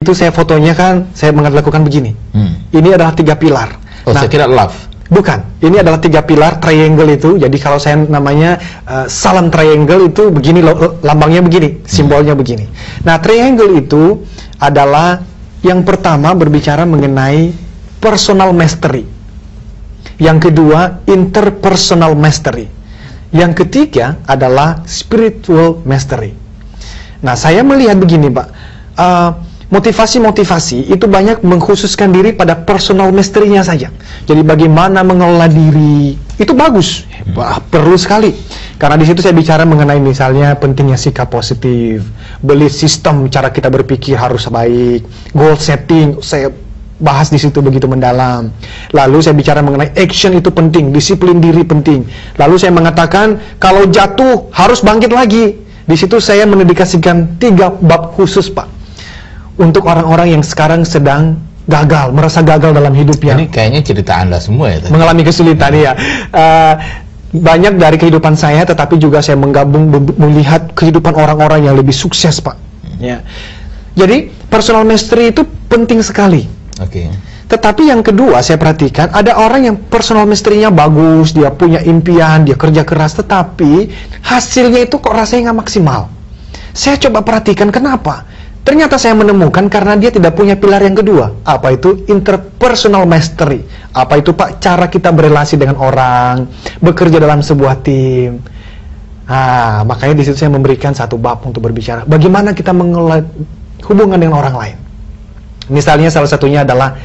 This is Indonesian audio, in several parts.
Itu saya fotonya kan, saya melakukan begini. Ini adalah 3 pilar. Oh, saya kira love. Bukan, ini adalah 3 pilar triangle itu. Jadi kalau saya namanya salam triangle itu begini, lambangnya begini, simbolnya begini. Nah, triangle itu adalah yang pertama berbicara mengenai personal mastery. Yang kedua, interpersonal mastery. Yang ketiga adalah spiritual mastery. Nah, saya melihat begini, Pak. Motivasi-motivasi itu banyak mengkhususkan diri pada personal mastery-nya saja. Jadi bagaimana mengelola diri, itu bagus, perlu sekali. Karena di situ saya bicara mengenai misalnya pentingnya sikap positif, belief system, cara kita berpikir harus baik, goal setting, saya bahas di situ begitu mendalam. Lalu saya bicara mengenai action itu penting, disiplin diri penting. Lalu saya mengatakan kalau jatuh harus bangkit lagi. Di situ saya mendedikasikan 3 bab khusus, Pak, untuk orang-orang yang sekarang sedang gagal, merasa gagal dalam hidupnya. Ini kayaknya cerita Anda semua ya tadi. Mengalami kesulitan, ya. Banyak dari kehidupan saya, tetapi juga saya menggabung melihat kehidupan orang-orang yang lebih sukses, Pak. Ya. Jadi personal mastery itu penting sekali. Oke. Tetapi yang kedua saya perhatikan, ada orang yang personal mastery-nya bagus, dia punya impian, dia kerja keras, tetapi hasilnya itu kok rasanya nggak maksimal. Saya coba perhatikan kenapa. Ternyata saya menemukan karena dia tidak punya pilar yang kedua. Apa itu? Interpersonal mastery. Apa itu, Pak? Cara kita berelasi dengan orang, bekerja dalam sebuah tim. Makanya di situ saya memberikan 1 bab untuk berbicara bagaimana kita mengelola hubungan dengan orang lain. Misalnya salah satunya adalah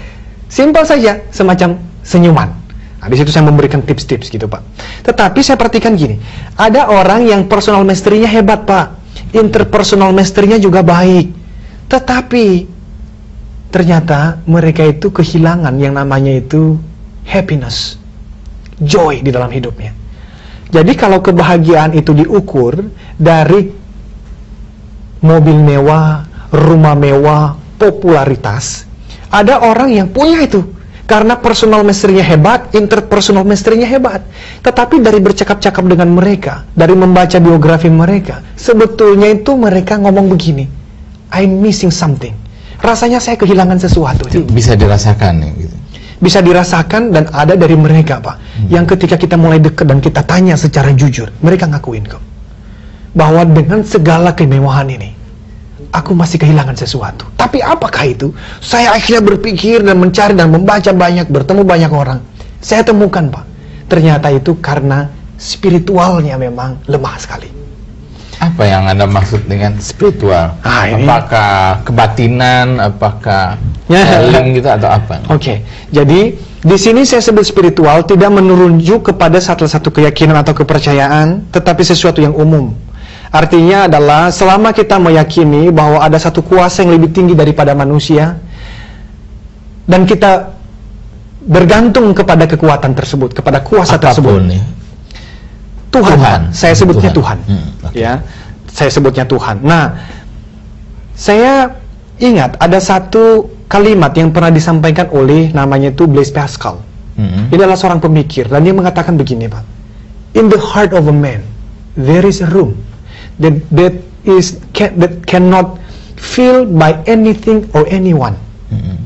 simpel saja, semacam senyuman. Di situ saya memberikan tips-tips gitu, Pak. Tetapi saya perhatikan gini, ada orang yang personal mastery-nya hebat, Pak. Interpersonal mastery-nya juga baik. Tetapi ternyata mereka itu kehilangan yang namanya itu happiness, joy di dalam hidupnya. Jadi kalau kebahagiaan itu diukur dari mobil mewah, rumah mewah, popularitas, ada orang yang punya itu karena personal mastery-nya hebat, interpersonal mastery-nya hebat. Tetapi dari bercakap-cakap dengan mereka, dari membaca biografi mereka, sebetulnya itu mereka ngomong begini, I'm missing something. Rasanya saya kehilangan sesuatu. Bisa dirasakan ya, gitu. Bisa dirasakan dan ada dari mereka, Pak. Yang ketika kita mulai dekat dan kita tanya secara jujur, mereka ngakuin kok bahwa dengan segala kemewahan ini, aku masih kehilangan sesuatu. Tapi apakah itu? Saya akhirnya berpikir dan mencari dan membaca banyak, bertemu banyak orang. Saya temukan, Pak, ternyata itu karena spiritualnya memang lemah sekali. Apa yang Anda maksud dengan spiritual? Apakah kebatinan, apakah healing gitu atau apa? Oke. Jadi di sini saya sebut spiritual tidak menunjuk kepada satu keyakinan atau kepercayaan, tetapi sesuatu yang umum. Artinya adalah selama kita meyakini bahwa ada satu kuasa yang lebih tinggi daripada manusia dan kita bergantung kepada kekuatan tersebut, kepada kuasa tersebut. Ya. Tuhan. Saya sebutnya Tuhan. Okay. Ya, saya sebutnya Tuhan. Nah, saya ingat ada satu kalimat yang pernah disampaikan oleh namanya itu Blaise Pascal. Ini adalah seorang pemikir dan dia mengatakan begini, Pak. In the heart of a man there is a room that cannot filled by anything or anyone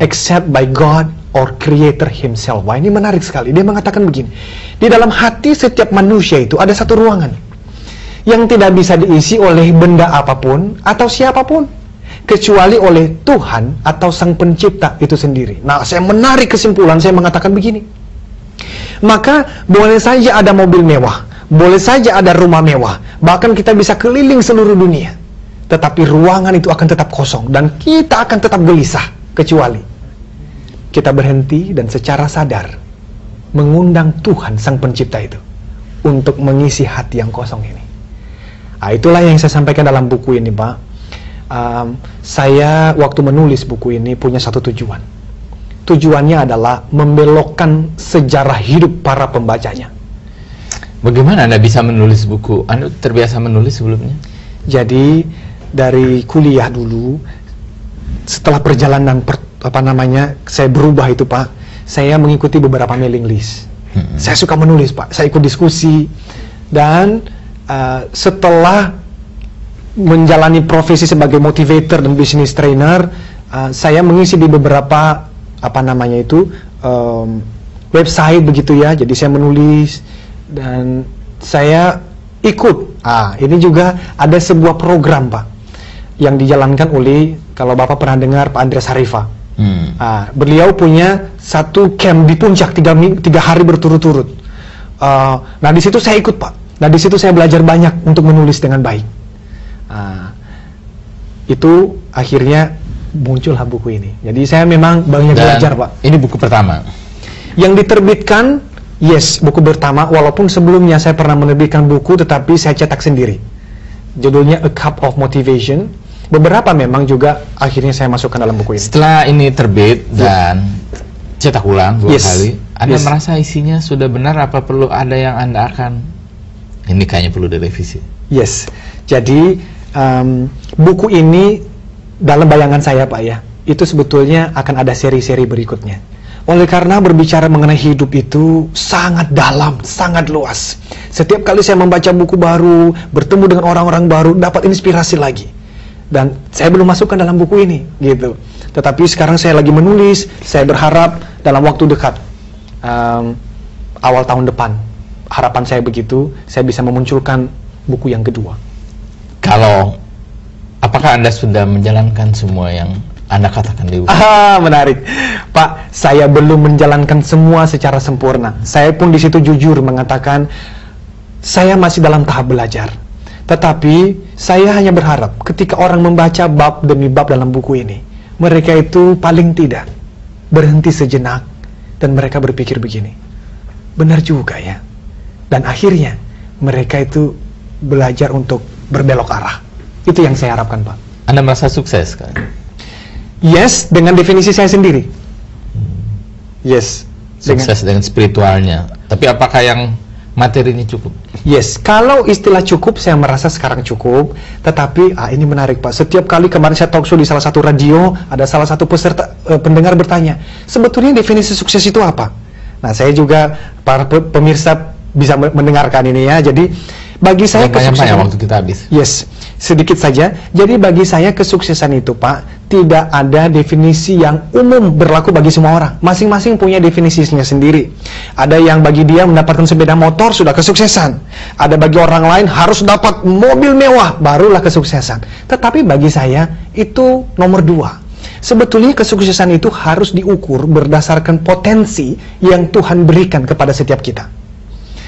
except by God or Creator Himself. Wah, ini menarik sekali. Dia mengatakan begini, di dalam hati setiap manusia itu ada satu ruangan yang tidak bisa diisi oleh benda apapun atau siapapun kecuali oleh Tuhan atau Sang Pencipta itu sendiri. Nah, saya menarik kesimpulan, saya mengatakan begini, maka boleh saja ada mobil mewah, boleh saja ada rumah mewah, bahkan kita bisa keliling seluruh dunia, tetapi ruangan itu akan tetap kosong dan kita akan tetap gelisah kecuali kita berhenti dan secara sadar mengundang Tuhan Sang Pencipta itu untuk mengisi hati yang kosong ini. Nah, itulah yang saya sampaikan dalam buku ini, Pak. Saya waktu menulis buku ini punya satu tujuan. Tujuannya adalah membelokkan sejarah hidup para pembacanya. Bagaimana Anda bisa menulis buku? Anda terbiasa menulis sebelumnya? Jadi dari kuliah dulu, setelah perjalanan saya berubah itu, Pak, saya mengikuti beberapa mailing list. Saya suka menulis, Pak. Saya ikut diskusi dan setelah menjalani profesi sebagai motivator dan business trainer, Saya mengisi di beberapa website begitu ya. Jadi saya menulis dan saya ikut. Ini juga ada sebuah program, Pak, yang dijalankan oleh, kalau Bapak pernah dengar, Pak Andreas Harifa. Beliau punya satu camp di Puncak 3 hari berturut-turut. Nah di situ saya ikut, Pak. Nah di situ saya belajar banyak untuk menulis dengan baik. Itu akhirnya muncullah buku ini. Jadi saya memang banyak belajar, Pak. Ini buku pertama yang diterbitkan. Yes, buku pertama. Walaupun sebelumnya saya pernah menerbitkan buku, tetapi saya cetak sendiri. Judulnya A Cup of Motivation. Beberapa memang juga akhirnya saya masukkan dalam buku ini. Setelah ini terbit dan cetak ulang 2 kali, Anda merasa isinya sudah benar, apa perlu ada yang Anda akan, ini kayaknya perlu direvisi? Yes. Jadi buku ini dalam bayangan saya, Pak, ya, itu sebetulnya akan ada seri-seri berikutnya. Oleh karena berbicara mengenai hidup itu sangat dalam, sangat luas. Setiap kali saya membaca buku baru, bertemu dengan orang-orang baru, dapat inspirasi lagi. Dan saya belum masukkan dalam buku ini, gitu. Tetapi sekarang saya lagi menulis, saya berharap dalam waktu dekat, awal tahun depan, harapan saya begitu, saya bisa memunculkan buku yang kedua. Apakah Anda sudah menjalankan semua yang Anda katakan di buku? Menarik, Pak. Saya belum menjalankan semua secara sempurna. Saya pun di situ jujur mengatakan saya masih dalam tahap belajar. Tetapi saya hanya berharap ketika orang membaca bab demi bab dalam buku ini, mereka itu paling tidak berhenti sejenak dan mereka berpikir begini, benar juga ya. Dan akhirnya mereka itu belajar untuk berbelok arah. Itu yang saya harapkan, Pak. Anda merasa sukses kan? Yes, dengan definisi saya sendiri. Yes. Sukses dengan spiritualnya. Tapi apakah yang materinya cukup? Yes, kalau istilah cukup saya merasa sekarang cukup. Tetapi ini menarik, Pak. Setiap kali kemarin saya talk show di salah satu radio, ada salah satu peserta pendengar bertanya, sebetulnya definisi sukses itu apa? Nah, saya juga para pemirsa bisa mendengarkan ini ya. Jadi bagi saya kesuksesan, waktu kita habis. Yes, sedikit saja. Jadi bagi saya kesuksesan itu, Pak, tidak ada definisi yang umum berlaku bagi semua orang. Masing-masing punya definisinya sendiri. Ada yang bagi dia mendapatkan sepeda motor sudah kesuksesan. Ada bagi orang lain harus dapat mobil mewah barulah kesuksesan. Tetapi bagi saya itu nomor 2. Sebetulnya kesuksesan itu harus diukur berdasarkan potensi yang Tuhan berikan kepada setiap kita.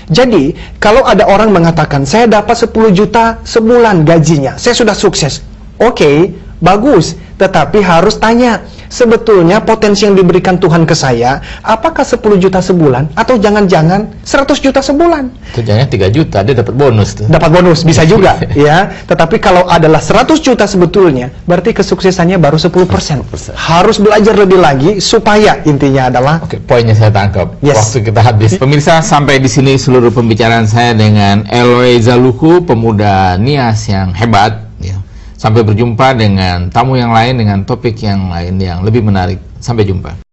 Jadi, kalau ada orang mengatakan, saya dapat 10 juta sebulan gajinya, saya sudah sukses. Oke, bagus. Tetapi harus tanya, sebetulnya potensi yang diberikan Tuhan ke saya, apakah 10 juta sebulan, atau jangan-jangan 100 juta sebulan? Itu jangan 3 juta, dia dapat bonus tuh. Dapat bonus, bisa juga, ya. Tetapi kalau adalah 100 juta sebetulnya, berarti kesuksesannya baru 10%. Harus belajar lebih lagi, supaya intinya adalah... Oke, poinnya saya tangkap. Yes. Waktu kita habis. Pemirsa, sampai di sini seluruh pembicaraan saya dengan Eloy Zaluku, pemuda Nias yang hebat. Ya. Sampai berjumpa dengan tamu yang lain, dengan topik yang lain yang lebih menarik. Sampai jumpa.